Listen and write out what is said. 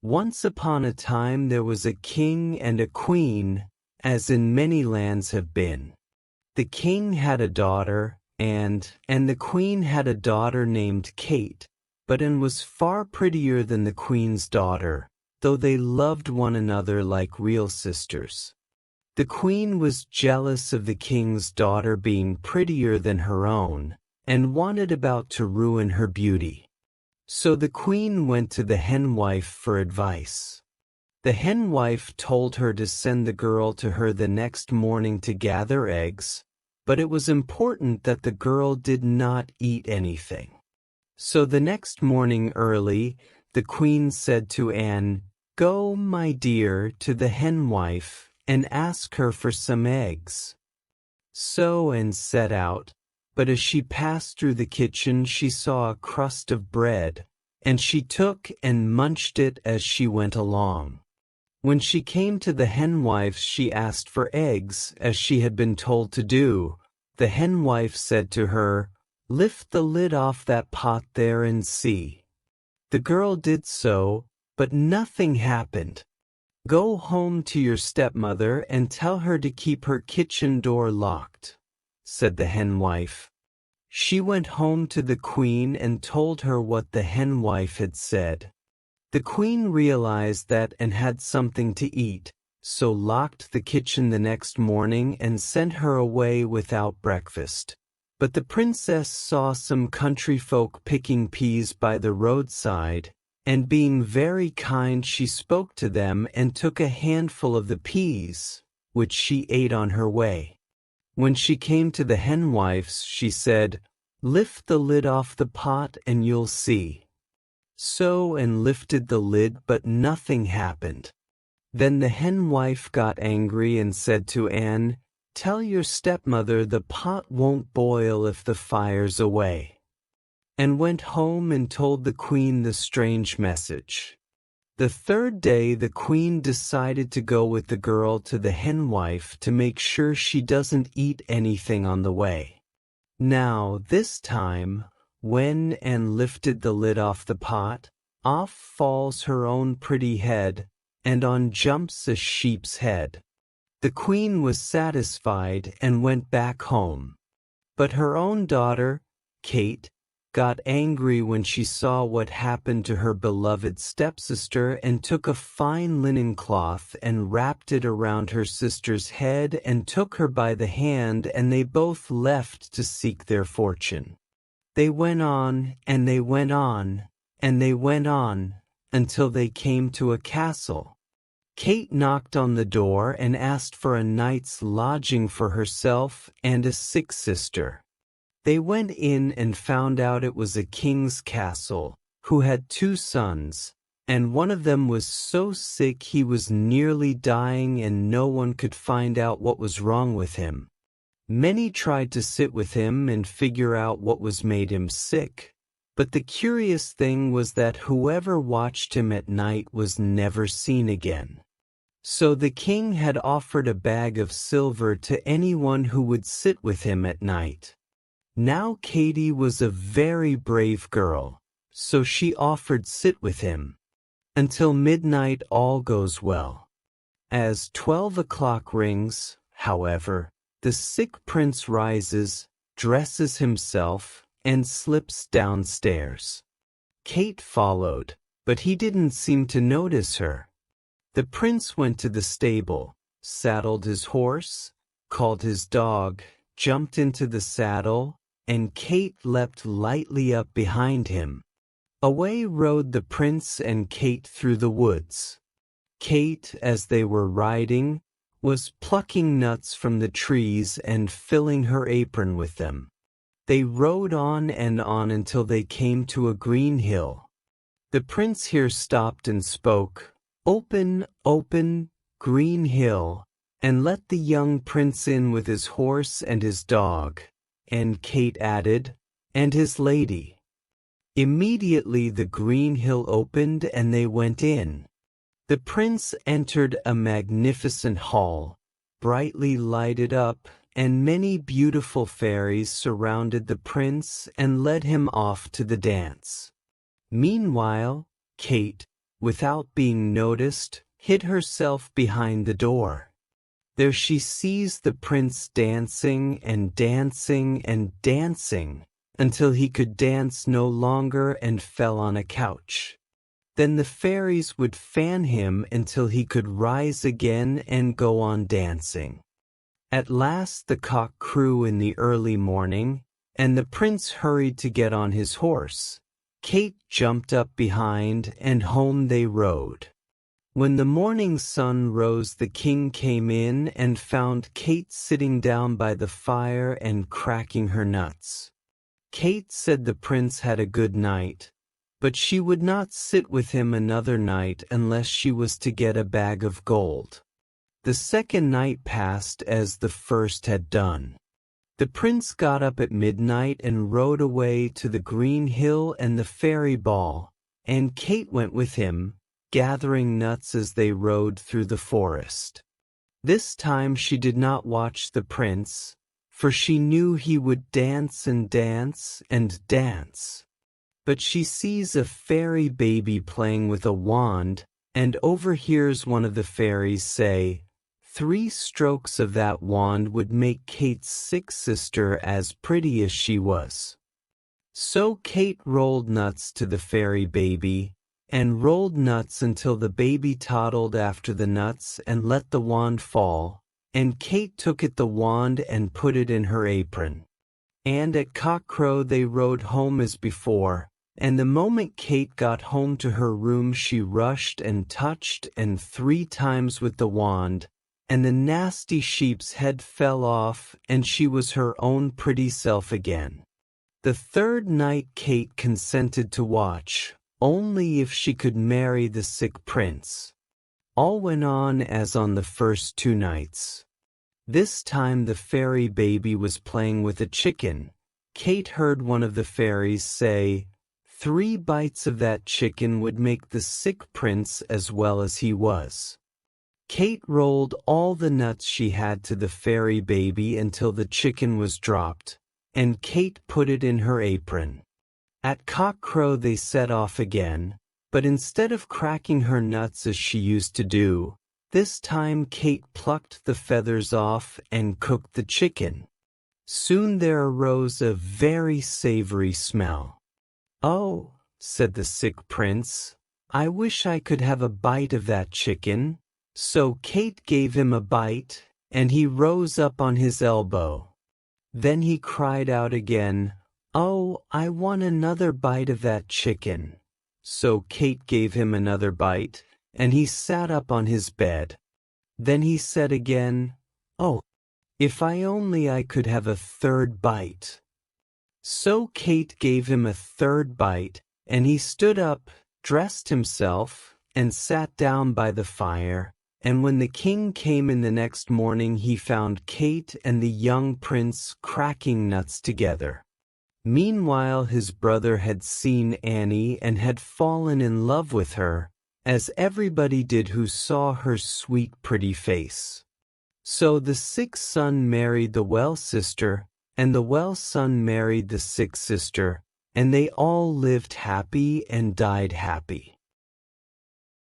Once upon a time there was a king and a queen, as in many lands have been. The king had a daughter, and the queen had a daughter named Kate, but Anne was far prettier than the queen's daughter, though they loved one another like real sisters. The queen was jealous of the king's daughter being prettier than her own, and wanted about to ruin her beauty. So the queen went to the henwife for advice. The henwife told her to send the girl to her the next morning to gather eggs, but it was important that the girl did not eat anything. So the next morning early, the queen said to Anne, "Go, my dear, to the henwife, and ask her for some eggs." So Anne set out, but as she passed through the kitchen she saw a crust of bread, and she took and munched it as she went along. When she came to the henwife she asked for eggs, as she had been told to do. The henwife said to her, "Lift the lid off that pot there and see." The girl did so, but nothing happened. "Go home to your stepmother and tell her to keep her kitchen door locked," said the henwife. She went home to the queen and told her what the henwife had said. The queen realized that Anne had something to eat, so locked the kitchen the next morning and sent her away without breakfast. But the princess saw some country folk picking peas by the roadside, and being very kind she spoke to them and took a handful of the peas, which she ate on her way. When she came to the henwife's she said, "Lift the lid off the pot and you'll see." So Anne lifted the lid, but nothing happened. Then the henwife got angry and said to Anne, "Tell your stepmother the pot won't boil if the fire's away," and went home and told the queen the strange message. The third day the queen decided to go with the girl to the henwife to make sure she doesn't eat anything on the way. Now this time, when Anne lifted the lid off the pot, off falls her own pretty head, and on jumps a sheep's head. The queen was satisfied and went back home. But her own daughter, Kate, got angry when she saw what happened to her beloved stepsister and took a fine linen cloth and wrapped it around her sister's head and took her by the hand, and they both left to seek their fortune. They went on, and they went on, and they went on, until they came to a castle. Kate knocked on the door and asked for a night's lodging for herself and a sick sister. They went in and found out it was a king's castle, who had 2 sons, and one of them was so sick he was nearly dying and no one could find out what was wrong with him. Many tried to sit with him and figure out what was made him sick, but the curious thing was that whoever watched him at night was never seen again. So the king had offered a bag of silver to anyone who would sit with him at night. Now Katie was a very brave girl, so she offered sit with him. Until midnight all goes well. As 12 o'clock rings, however, the sick prince rises, dresses himself, and slips downstairs. Kate followed, but he didn't seem to notice her. The prince went to the stable, saddled his horse, called his dog, jumped into the saddle, and Kate leapt lightly up behind him. Away rode the prince and Kate through the woods. Kate, as they were riding, was plucking nuts from the trees and filling her apron with them. They rode on and on until they came to a green hill. The prince here stopped and spoke, "Open, open, green hill, and let the young prince in with his horse and his dog," and Kate added, "and his lady." Immediately the green hill opened and they went in. The prince entered a magnificent hall, brightly lighted up, and many beautiful fairies surrounded the prince and led him off to the dance. Meanwhile, Kate, without being noticed, hid herself behind the door. There she sees the prince dancing and dancing and dancing, until he could dance no longer and fell on a couch. Then the fairies would fan him until he could rise again and go on dancing. At last the cock crew in the early morning, and the prince hurried to get on his horse. Kate jumped up behind, and home they rode. When the morning sun rose, the king came in and found Kate sitting down by the fire and cracking her nuts. Kate said the prince had a good night, but she would not sit with him another night unless she was to get a bag of gold. The second night passed as the first had done. The prince got up at midnight and rode away to the green hill and the fairy ball, and Kate went with him, gathering nuts as they rode through the forest. This time she did not watch the prince, for she knew he would dance and dance and dance. But she sees a fairy baby playing with a wand, and overhears one of the fairies say, 3 strokes of that wand would make Kate's sick sister as pretty as she was. So Kate rolled nuts to the fairy baby, and rolled nuts until the baby toddled after the nuts and let the wand fall, and Kate took the wand and put it in her apron. And at cockcrow they rode home as before, and the moment Kate got home to her room she rushed and touched and 3 times with the wand, and the nasty sheep's head fell off, and she was her own pretty self again. The third night Kate consented to watch, only if she could marry the sick prince. All went on as on the first 2 nights. This time the fairy baby was playing with a chicken. Kate heard one of the fairies say, 3 bites of that chicken would make the sick prince as well as he was. Kate rolled all the nuts she had to the fairy baby until the chicken was dropped, and Kate put it in her apron. At cockcrow they set off again, but instead of cracking her nuts as she used to do, this time Kate plucked the feathers off and cooked the chicken. Soon there arose a very savory smell. "Oh," said the sick prince, "I wish I could have a bite of that chicken." So Kate gave him a bite, and he rose up on his elbow. Then he cried out again, "Oh, I want another bite of that chicken." So Kate gave him another bite, and he sat up on his bed. Then he said again, "Oh, if I could have a 3rd bite." So Kate gave him a 3rd bite, and he stood up, dressed himself, and sat down by the fire. And when the king came in the next morning he found Kate and the young prince cracking nuts together. Meanwhile his brother had seen Annie and had fallen in love with her, as everybody did who saw her sweet pretty face. So the sick son married the well sister, and the well son married the sick sister, and they all lived happy and died happy.